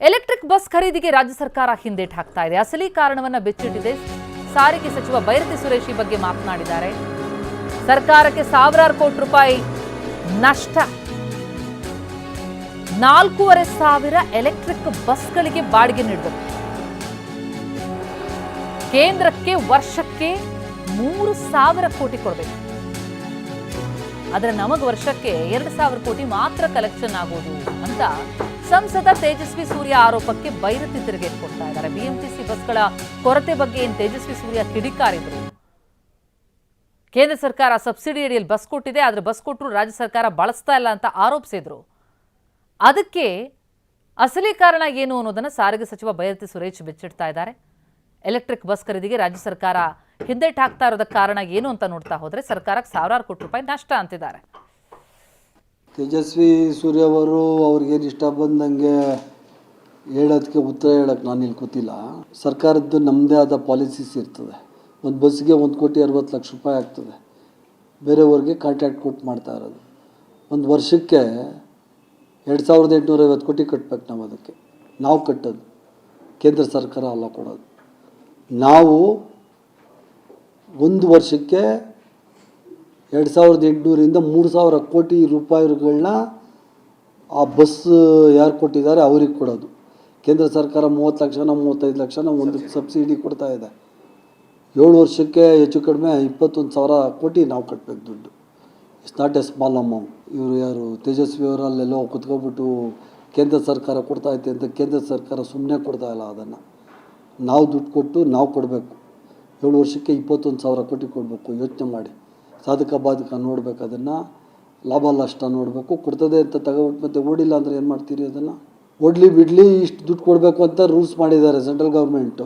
Electric bus ಖರೀದಿಗೆ ರಾಜ್ಯ ಸರ್ಕಾರ ಹಿಂದೇಟು ಹಾಕ್ತಾ ಇದೆ. ಅಸಲಿ ಕಾರಣವನ್ನ ಬಿಚ್ಚಿಟ್ಟಿದೆ ಸಾರಿಗೆ ಸಚಿವ ಬೈರತಿ ಸುರೇಶ್ ಈ ಬಗ್ಗೆ ಮಾತನಾಡಿದ್ದಾರೆ. ಸರ್ಕಾರಕ್ಕೆ ಸಾವಿರಾರು ಕೋಟಿ ರೂಪಾಯಿ ನಷ್ಟ. 4,500 ಎಲೆಕ್ಟ್ರಿಕ್ ಬಸ್ಗಳಿಗೆ ಬಾಡಿಗೆ ನೀಡಬೇಕು. ಕೇಂದ್ರಕ್ಕೆ ವರ್ಷಕ್ಕೆ 3,000 ಕೋಟಿ ಕೊಡಬೇಕು. ಆದರೆ ನಮಗೆ ವರ್ಷಕ್ಕೆ 2,000 ಕೋಟಿ ಮಾತ್ರ ಕಲೆಕ್ಷನ್ ಆಗೋದು ಅಂತ ಸಂಸದ ತೇಜಸ್ವಿ ಸೂರ್ಯ ಆರೋಪಕ್ಕೆ ಬೈರತಿ ತಿರುಗೇಟು ಕೊಡ್ತಾ ಇದ್ದಾರೆ. ಬಿಎಂಟಿಸಿ ಬಸ್ಗಳ ಕೊರತೆ ಬಗ್ಗೆ ಏನು ತೇಜಸ್ವಿ ಸೂರ್ಯ ಕಿಡಿಕಾರಿದ್ರು. ಕೇಂದ್ರ ಸರ್ಕಾರ ಸಬ್ಸಿಡಿ ಅಡಿಯಲ್ಲಿ ಬಸ್ ಕೊಟ್ಟಿದೆ, ಆದರೆ ಬಸ್ ಕೊಟ್ಟರು ರಾಜ್ಯ ಸರ್ಕಾರ ಬಳಸ್ತಾ ಇಲ್ಲ ಅಂತ ಆರೋಪಿಸಿದ್ರು. ಅದಕ್ಕೆ ಅಸಲಿ ಕಾರಣ ಏನು ಅನ್ನೋದನ್ನ ಸಾರಿಗೆ ಸಚಿವ ಬೈರತಿ ಸುರೇಶ್ ಬಿಚ್ಚಿಡ್ತಾ ಇದ್ದಾರೆ. ಎಲೆಕ್ಟ್ರಿಕ್ ಬಸ್ ಖರೀದಿಗೆ ರಾಜ್ಯ ಸರ್ಕಾರ ಹಿಂದೇಟು ಹಾಕ್ತಾ ಇರೋದಕ್ಕೆ ಕಾರಣ ಏನು ಅಂತ ನೋಡ್ತಾ ಹೋದ್ರೆ ಸರ್ಕಾರಕ್ಕೆ ಸಾವಿರಾರು ಕೋಟಿ ರೂಪಾಯಿ ನಷ್ಟ ಅಂತಿದ್ದಾರೆ. ತೇಜಸ್ವಿ ಸೂರ್ಯ ಅವರು ಅವ್ರಿಗೇನು ಇಷ್ಟ ಬಂದಂಗೆ ಹೇಳೋದಕ್ಕೆ ಉತ್ತರ ಹೇಳೋಕ್ಕೆ ನಾನು ಇಲ್ಲಿ ಕೂತಿಲ್ಲ. ಸರ್ಕಾರದ್ದು ನಮ್ಮದೇ ಆದ ಪಾಲಿಸೀಸ್ ಇರ್ತದೆ. ಒಂದು ಬಸ್ಸಿಗೆ 1,60,00,000 ರೂಪಾಯಿ ಆಗ್ತದೆ. ಬೇರೆಯವ್ರಿಗೆ ಕಾಂಟ್ರಾಕ್ಟ್ ಕೊಟ್ಟು ಮಾಡ್ತಾ ಇರೋದು. ಒಂದು ವರ್ಷಕ್ಕೆ 2,850 ಕೋಟಿ ಕಟ್ಟಬೇಕು. ನಾವು ಅದಕ್ಕೆ ನಾವು ಕಟ್ಟೋದು, ಕೇಂದ್ರ ಸರ್ಕಾರ ಅಲ್ಲ ಕೊಡೋದು. ನಾವು ಒಂದು ವರ್ಷಕ್ಕೆ 2,800ರಿಂದ 3,000 ಕೋಟಿ ರೂಪಾಯಿಗಳನ್ನ ಆ ಬಸ್ ಯಾರು ಕೊಟ್ಟಿದ್ದಾರೆ ಅವ್ರಿಗೆ ಕೊಡೋದು. ಕೇಂದ್ರ ಸರ್ಕಾರ 30 ಲಕ್ಷನ 35 ಲಕ್ಷನ ಒಂದು ಸಬ್ಸಿಡಿ ಕೊಡ್ತಾ ಇದೆ. 7 ವರ್ಷಕ್ಕೆ ಹೆಚ್ಚು ಕಡಿಮೆ 21,000 ಕೋಟಿ ನಾವು ಕಟ್ಟಬೇಕು ದುಡ್ಡು. It's not A small amount. ಇವರು ಯಾರು ತೇಜಸ್ವಿ ಅವರಲ್ಲೆಲ್ಲೋ ಕುತ್ಕೊಬಿಟ್ಟು ಕೇಂದ್ರ ಸರ್ಕಾರ ಕೊಡ್ತಾ ಐತೆ ಅಂತ ಕೇಂದ್ರ ಸರ್ಕಾರ ಸುಮ್ಮನೆ ಕೊಡ್ತಾ ಇಲ್ಲ. ಅದನ್ನು ನಾವು ದುಡ್ಡು ಕೊಟ್ಟು ನಾವು ಕೊಡಬೇಕು. 7 ವರ್ಷಕ್ಕೆ 21,000 ಕೋಟಿ ಕೊಡಬೇಕು. ಯೋಚನೆ ಮಾಡಿ, ಸಾಧಕ ಬಾಧಕ ನೋಡಬೇಕು, ಅದನ್ನು ಲಾಭ ನಷ್ಟ ನೋಡಬೇಕು. ಕೊಡ್ತದೆ ಅಂತ ತಗೊಬಿಟ್ಟು ಮತ್ತೆ ಓಡಿಲ್ಲ ಅಂದರೆ ಏನು ಮಾಡ್ತೀರಿ? ಅದನ್ನು ಓಡಲಿ ಬಿಡಲಿ ಇಷ್ಟು ದುಡ್ಡು ಕೊಡಬೇಕು ಅಂತ ರೂಲ್ಸ್ ಮಾಡಿದ್ದಾರೆ ಸೆಂಟ್ರಲ್ ಗೌರ್ಮೆಂಟು.